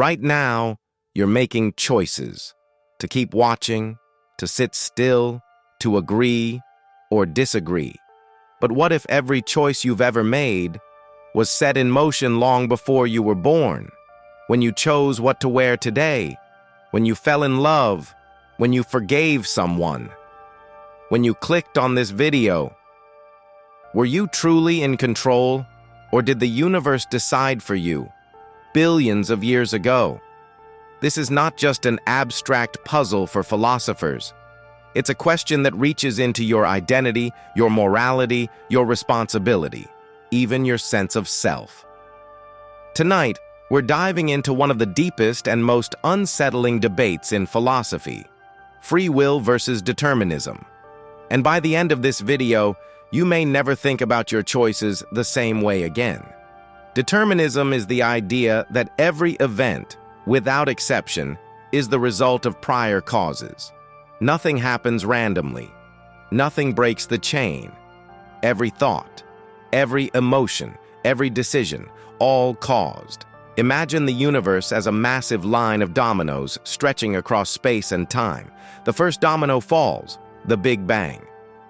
Right now, you're making choices to keep watching, to sit still, to agree or disagree. But what if every choice you've ever made was set in motion long before you were born? When you chose what to wear today, when you fell in love, when you forgave someone, when you clicked on this video, were you truly in control, or did the universe decide for you billions of years ago? This is not just an abstract puzzle for philosophers. It's a question that reaches into your identity, your morality, your responsibility, even your sense of self. Tonight, we're diving into one of the deepest and most unsettling debates in philosophy: free will versus determinism. And by the end of this video, you may never think about your choices the same way again. Determinism is the idea that every event, without exception, is the result of prior causes. Nothing happens randomly. Nothing breaks the chain. Every thought, every emotion, every decision, all caused. Imagine the universe as a massive line of dominoes stretching across space and time. The first domino falls, the Big Bang.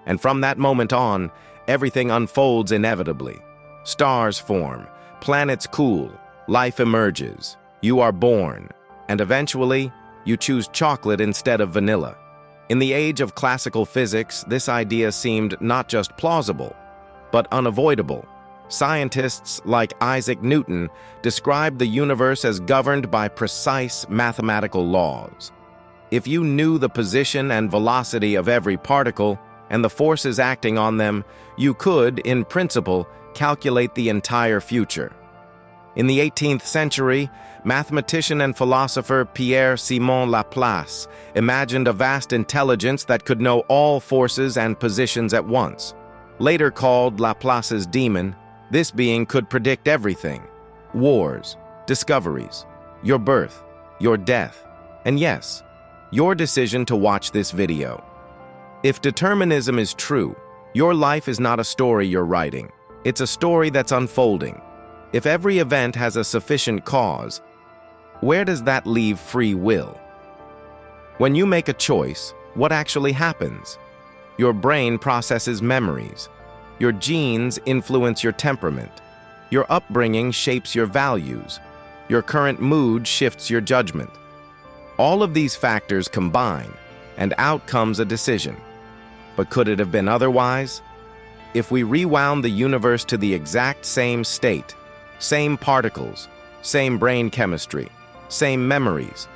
And from that moment on, everything unfolds inevitably. Stars form, planets cool, life emerges. You are born, and eventually, you choose chocolate instead of vanilla. In the age of classical physics, this idea seemed not just plausible, but unavoidable. Scientists like Isaac Newton described the universe as governed by precise mathematical laws. If you knew the position and velocity of every particle and the forces acting on them, you could, in principle, calculate the entire future. In the 18th century, mathematician and philosopher Pierre-Simon Laplace imagined a vast intelligence that could know all forces and positions at once. Later called Laplace's demon, this being could predict everything: wars, discoveries, your birth, your death, and yes, your decision to watch this video. If determinism is true, your life is not a story you're writing. It's a story that's unfolding. If every event has a sufficient cause, where does that leave free will? When you make a choice, what actually happens? Your brain processes memories. Your genes influence your temperament. Your upbringing shapes your values. Your current mood shifts your judgment. All of these factors combine, and out comes a decision. But could it have been otherwise? If we rewound the universe to the exact same state, same particles, same brain chemistry, same memories,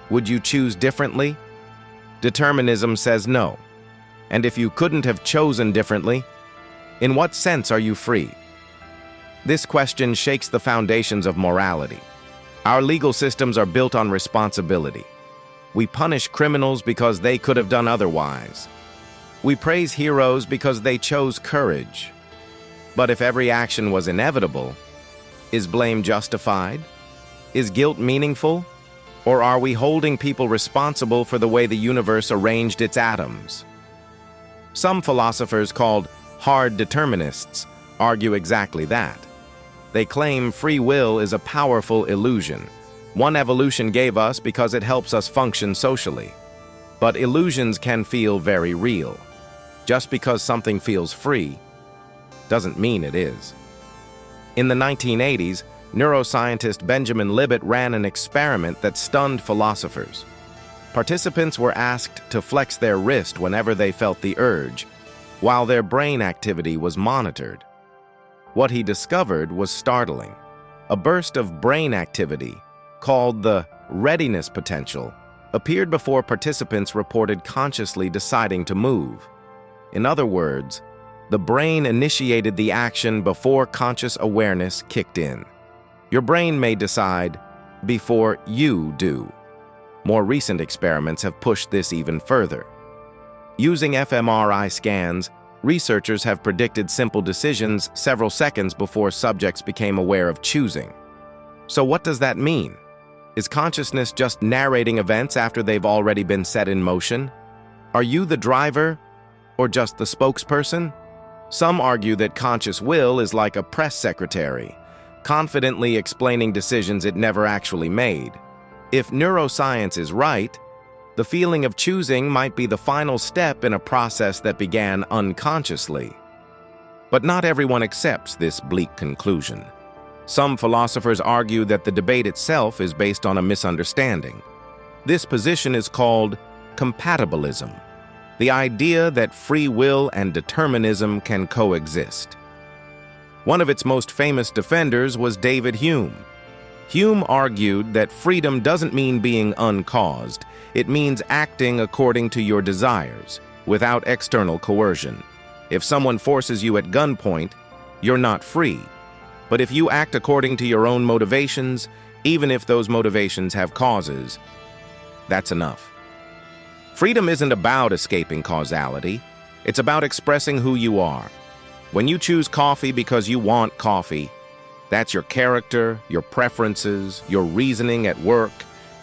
would you choose differently? Determinism says no. And if you couldn't have chosen differently, in what sense are you free? This question shakes the foundations of morality. Our legal systems are built on responsibility. We punish criminals because they could have done otherwise. We praise heroes because they chose courage. But if every action was inevitable, is blame justified? Is guilt meaningful? Or are we holding people responsible for the way the universe arranged its atoms? Some philosophers called hard determinists argue exactly that. They claim free will is a powerful illusion, one evolution gave us because it helps us function socially. But illusions can feel very real. Just because something feels free doesn't mean it is. In the 1980s, neuroscientist Benjamin Libet ran an experiment that stunned philosophers. Participants were asked to flex their wrist whenever they felt the urge, while their brain activity was monitored. What he discovered was startling. A burst of brain activity, called the readiness potential, appeared before participants reported consciously deciding to move. In other words, the brain initiated the action before conscious awareness kicked in. Your brain may decide before you do. More recent experiments have pushed this even further. Using fMRI scans, researchers have predicted simple decisions several seconds before subjects became aware of choosing. So what does that mean? Is consciousness just narrating events after they've already been set in motion? Are you the driver or just the spokesperson? Some argue that conscious will is like a press secretary, confidently explaining decisions it never actually made. If neuroscience is right, the feeling of choosing might be the final step in a process that began unconsciously. But not everyone accepts this bleak conclusion. Some philosophers argue that the debate itself is based on a misunderstanding. This position is called compatibilism, the idea that free will and determinism can coexist. One of its most famous defenders was David Hume. Hume argued that freedom doesn't mean being uncaused, it means acting according to your desires, without external coercion. If someone forces you at gunpoint, you're not free. But if you act according to your own motivations, even if those motivations have causes, that's enough. Freedom isn't about escaping causality, it's about expressing who you are. When you choose coffee because you want coffee, that's your character, your preferences, your reasoning at work,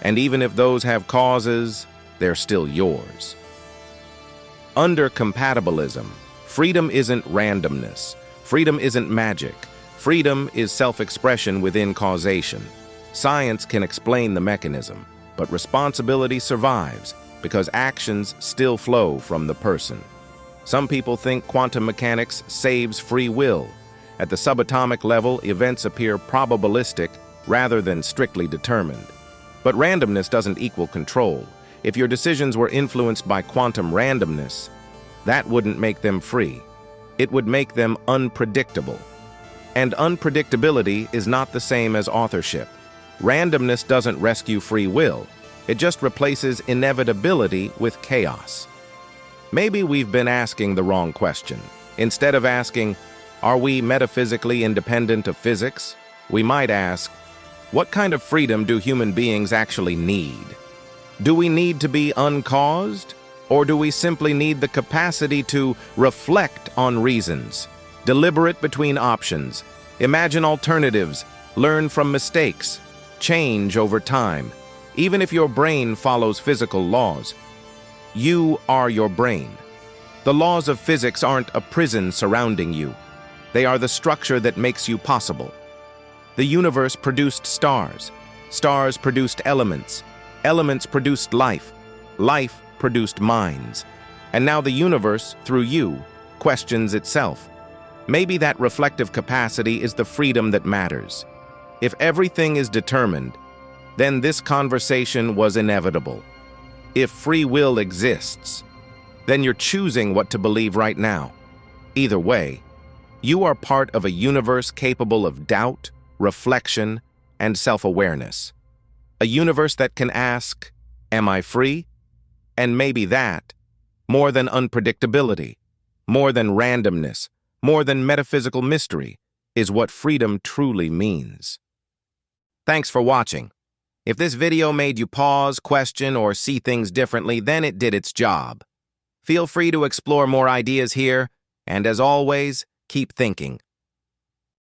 and even if those have causes, they're still yours. Under compatibilism, freedom isn't randomness. Freedom isn't magic. Freedom is self-expression within causation. Science can explain the mechanism, but responsibility survives because actions still flow from the person. Some people think quantum mechanics saves free will. At the subatomic level, events appear probabilistic rather than strictly determined. But randomness doesn't equal control. If your decisions were influenced by quantum randomness, that wouldn't make them free. It would make them unpredictable. And unpredictability is not the same as authorship. Randomness doesn't rescue free will. It just replaces inevitability with chaos. Maybe we've been asking the wrong question. Instead of asking, are we metaphysically independent of physics? We might ask, what kind of freedom do human beings actually need? Do we need to be uncaused? Or do we simply need the capacity to reflect on reasons, deliberate between options, imagine alternatives, learn from mistakes, change over time? Even if your brain follows physical laws, you are your brain. The laws of physics aren't a prison surrounding you. They are the structure that makes you possible. The universe produced stars. Stars produced elements. Elements produced life. Life produced minds. And now the universe, through you, questions itself. Maybe that reflective capacity is the freedom that matters. If everything is determined, then this conversation was inevitable. If free will exists, then you're choosing what to believe right now. Either way, you are part of a universe capable of doubt, reflection, and self-awareness. A universe that can ask, am I free? And maybe that, more than unpredictability, more than randomness, more than metaphysical mystery, is what freedom truly means. Thanks for watching. If this video made you pause, question, or see things differently, then it did its job. Feel free to explore more ideas here, and as always, keep thinking.